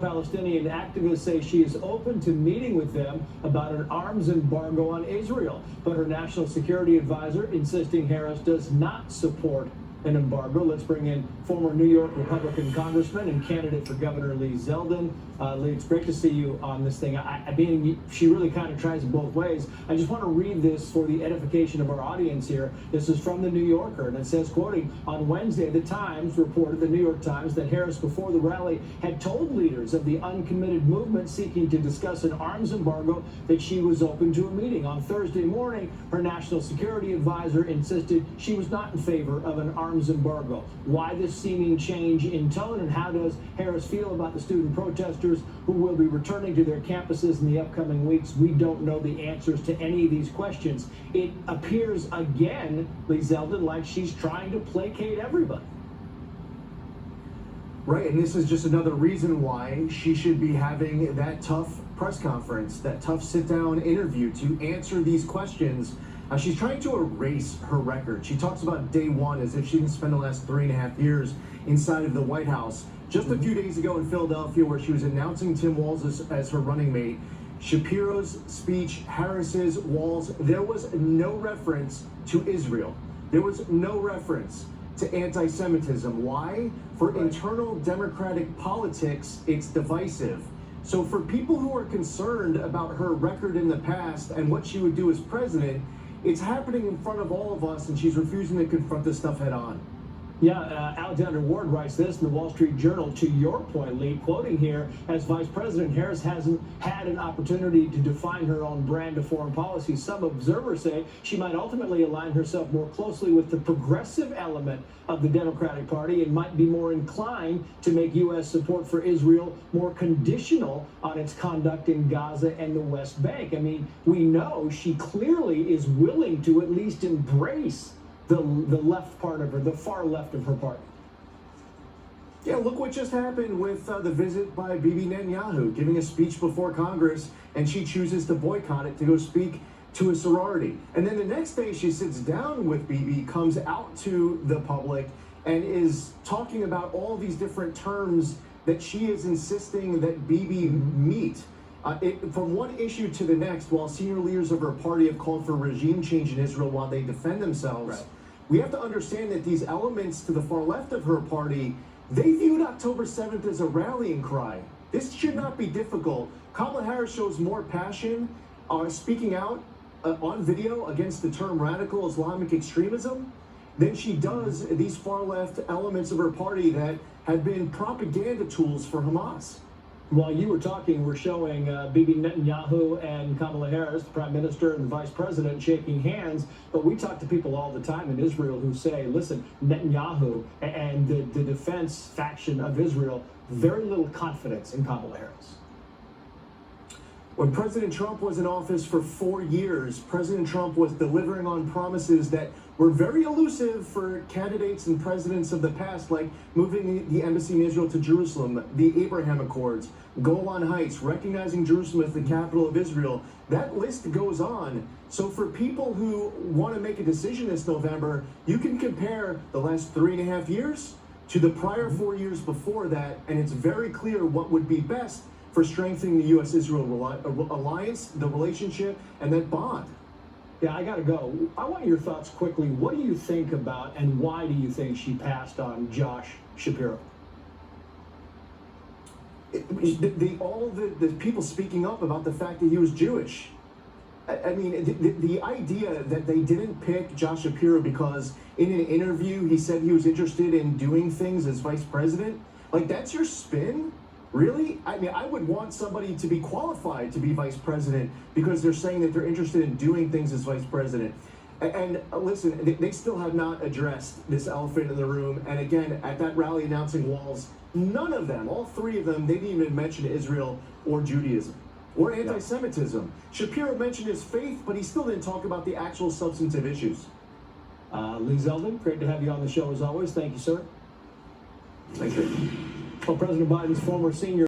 Palestinian activists say she is open to meeting with them about an arms embargo on Israel, but her national security advisor insisting Harris does not support an embargo. Let's bring in former New York Republican congressman and candidate for governor Lee Zeldin. Lee, it's great to see you on this thing. I mean, she really kind of tries it both ways. I just want to read this for the edification of our audience here. This is from the New Yorker, and it says, quoting, on Wednesday, the Times reported, the New York Times, that Harris, before the rally, had told leaders of the uncommitted movement seeking to discuss an arms embargo that she was open to a meeting. On Thursday morning, her national security advisor insisted she was not in favor of an arms embargo. Why this seeming change in tone, and how does Harris feel about the student protesters who will be returning to their campuses in the upcoming weeks? We don't know the answers to any of these questions. It appears again, Lee Zeldin, like she's trying to placate everybody. Right, and this is just another reason why she should be having that tough press conference, that tough sit-down interview to answer these questions. She's trying to erase her record. She talks about day one as if she didn't spend the last 3.5 years inside of the White House. Just a few days ago in Philadelphia, where she was announcing Tim Walz as her running mate, Shapiro's speech, Harris's, Walz, there was no reference to Israel. There was no reference to anti-Semitism. Why? For internal Democratic politics, it's divisive. So for people who are concerned about her record in the past and what she would do as president, it's happening in front of all of us, and she's refusing to confront this stuff head on. Yeah, Alexander Ward writes this in the Wall Street Journal. To your point, Lee, quoting here, as Vice President, Harris hasn't had an opportunity to define her own brand of foreign policy. Some observers say she might ultimately align herself more closely with the progressive element of the Democratic Party and might be more inclined to make U.S. support for Israel more conditional on its conduct in Gaza and the West Bank. I mean, we know she clearly is willing to at least embrace the left part of her, the far left of her party. Yeah, look what just happened with the visit by Bibi Netanyahu, giving a speech before Congress, and she chooses to boycott it to go speak to a sorority. And then the next day she sits down with Bibi, comes out to the public, and is talking about all these different terms that she is insisting that Bibi meet. From one issue to the next, while senior leaders of her party have called for regime change in Israel while they defend themselves, right, we have to understand that these elements to the far left of her party, they viewed October 7th as a rallying cry. This should not be difficult. Kamala Harris shows more passion speaking out on video against the term radical Islamic extremism than she does these far left elements of her party that have been propaganda tools for Hamas. While you were talking, we're showing Bibi Netanyahu and Kamala Harris, the Prime Minister and the Vice President, shaking hands. But we talk to people all the time in Israel who say, listen, Netanyahu and the defense faction of Israel, very little confidence in Kamala Harris. When President Trump was in office for 4 years, President Trump was delivering on promises that were very elusive for candidates and presidents of the past, like moving the embassy in Israel to Jerusalem, the Abraham Accords, Golan Heights, recognizing Jerusalem as the capital of Israel. That list goes on. So for people who want to make a decision this November, you can compare the last 3.5 years to the prior 4 years before that, and it's very clear what would be best for strengthening the U.S.-Israel alliance, the relationship, and that bond. Yeah, I got to go. I want your thoughts quickly. What do you think about, and why do you think she passed on Josh Shapiro? All the people speaking up about the fact that he was Jewish. I mean, the idea that they didn't pick Josh Shapiro because in an interview he said he was interested in doing things as vice president, like, that's your spin? Really? I mean, I would want somebody to be qualified to be vice president because they're saying that they're interested in doing things as vice president. And listen, they still have not addressed this elephant in the room. And again, at that rally announcing Walz, none of them, all three of them, they didn't even mention Israel or Judaism or anti-Semitism. Shapiro mentioned his faith, but he still didn't talk about the actual substantive issues. Lee Zeldin, great to have you on the show as always. Thank you, sir. Thank you. Well, President Biden's former senior